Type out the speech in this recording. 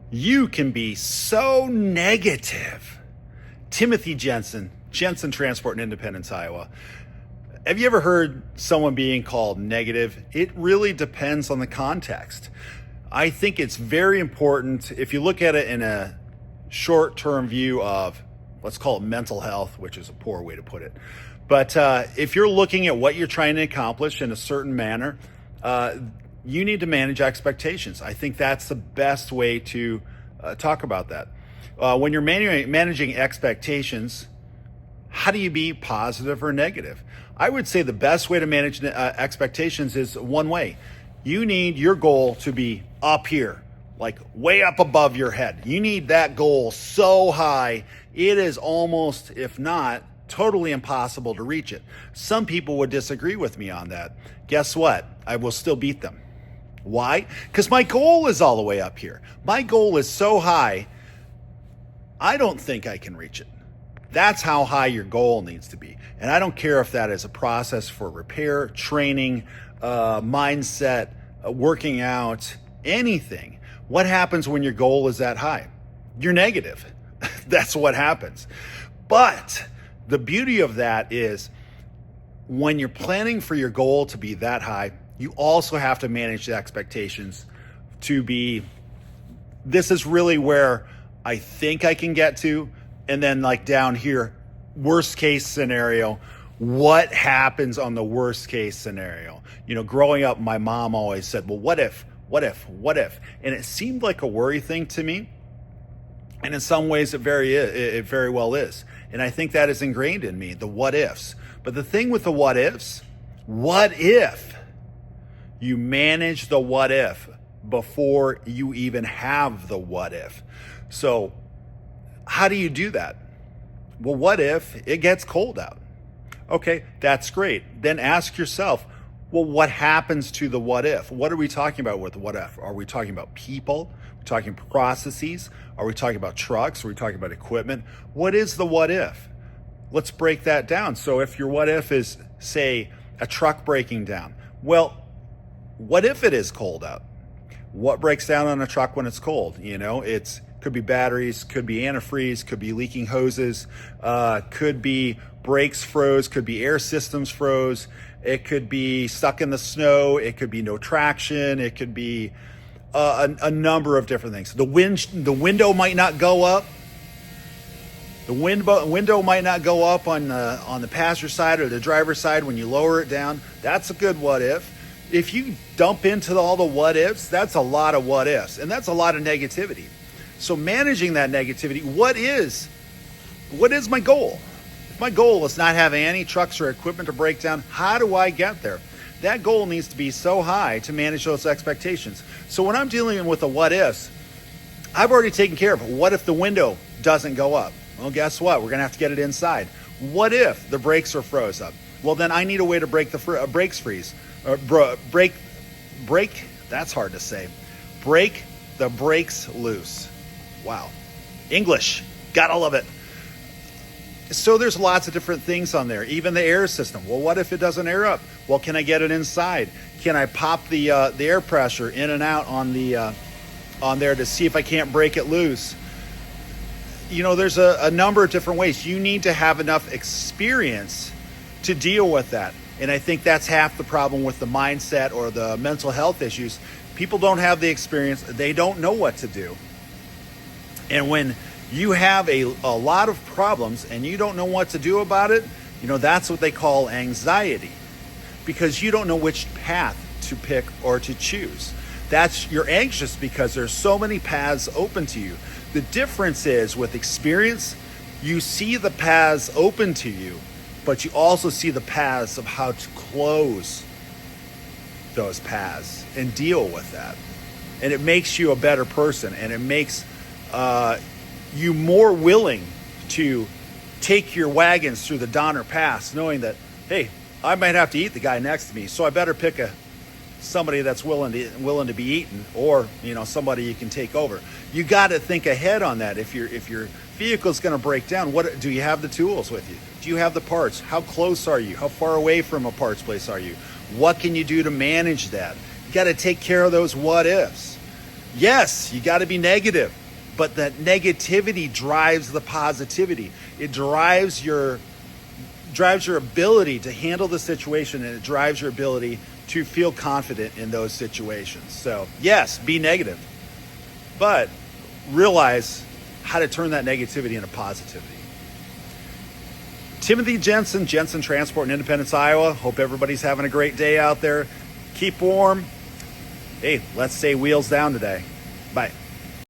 You can be so negative. Timothy Jensen, Jensen Transport in Independence, Iowa. Have you ever heard someone being called negative? It really depends on the context. I think it's very important if you look at it in a short-term view of, let's call it mental health, which is a poor way to put it. But if you're looking at what you're trying to accomplish in a certain manner, you need to manage expectations. I think that's the best way to talk about that. When you're managing expectations, how do you be positive or negative? I would say the best way to manage expectations is one way. You need your goal to be up here, like way up above your head. You need that goal so high, it is almost, if not, totally impossible to reach it. Some people would disagree with me on that. Guess what? I will still beat them. Why? Because my goal is all the way up here. My goal is so high, I don't think I can reach it. That's how high your goal needs to be. And I don't care if that is a process for repair, training, mindset, working out, anything. What happens when your goal is that high? You're negative. That's what happens. But the beauty of that is when you're planning for your goal to be that high, you also have to manage the expectations to be, this is really where I think I can get to. And then like down here, worst case scenario, what happens on the worst case scenario? You know, growing up, my mom always said, well, what if? And it seemed like a worry thing to me. And in some ways it very well is. And I think that is ingrained in me, the what ifs. But the thing with the what ifs, what if you manage the what if before you even have the what if? So how do you do that? Well, what if it gets cold out? Okay, that's great. Then ask yourself, well, what happens to the what if? What are we talking about with the what if? Are we talking about people? Are we talking processes? Are we talking about trucks? Are we talking about equipment? What is the what if? Let's break that down. So if your what if is, say, a truck breaking down, well, what if it is cold out? What breaks down on a truck when it's cold? You know, could be batteries, could be antifreeze, could be leaking hoses, could be brakes froze, could be air systems froze, it could be stuck in the snow, it could be no traction, it could be a number of different things. The window might not go up. The window might not go up on the passenger side or the driver's side when you lower it down. That's a good what if. If you dump into all the what ifs, that's a lot of what ifs, and that's a lot of negativity. So managing that negativity, what is my goal? If my goal is not having any trucks or equipment to break down, how do I get there? That goal needs to be so high to manage those expectations. So when I'm dealing with the what ifs, I've already taken care of it. What if the window doesn't go up? Well, guess what? We're going to have to get it inside. What if the brakes are froze up? Well, then I need a way to break the brakes freeze. Break, that's hard to say. Break the brakes loose. Wow. English, gotta love it. So there's lots of different things on there, even the air system. Well, what if it doesn't air up? Well, can I get it inside? Can I pop the air pressure in and out on there to see if I can't break it loose? You know, there's a number of different ways. You need to have enough experience to deal with that. And I think that's half the problem with the mindset or the mental health issues. People don't have the experience. They don't know what to do. And when you have a lot of problems and you don't know what to do about it, you know, that's what they call anxiety, because you don't know which path to pick or to choose. You're anxious because there's so many paths open to you. The difference is with experience, you see the paths open to you, but you also see the paths of how to close those paths and deal with that. And it makes you a better person, and it makes you more willing to take your wagons through the Donner Pass, knowing that, hey, I might have to eat the guy next to me, so I better pick somebody that's willing to be eaten, or somebody you can take over. You got to think ahead on that. If your vehicle's going to break down, what do you have the tools with you? Do you have the parts? How close are you? How far away from a parts place are you? What can you do to manage that? You got to take care of those what ifs. Yes, you got to be negative, but that negativity drives the positivity. It drives your ability to handle the situation, and it drives your ability to feel confident in those situations. So yes, be negative, but realize how to turn that negativity into positivity. Timothy Jensen, Jensen Transport in Independence, Iowa. Hope everybody's having a great day out there. Keep warm. Hey, let's say wheels down today. Bye.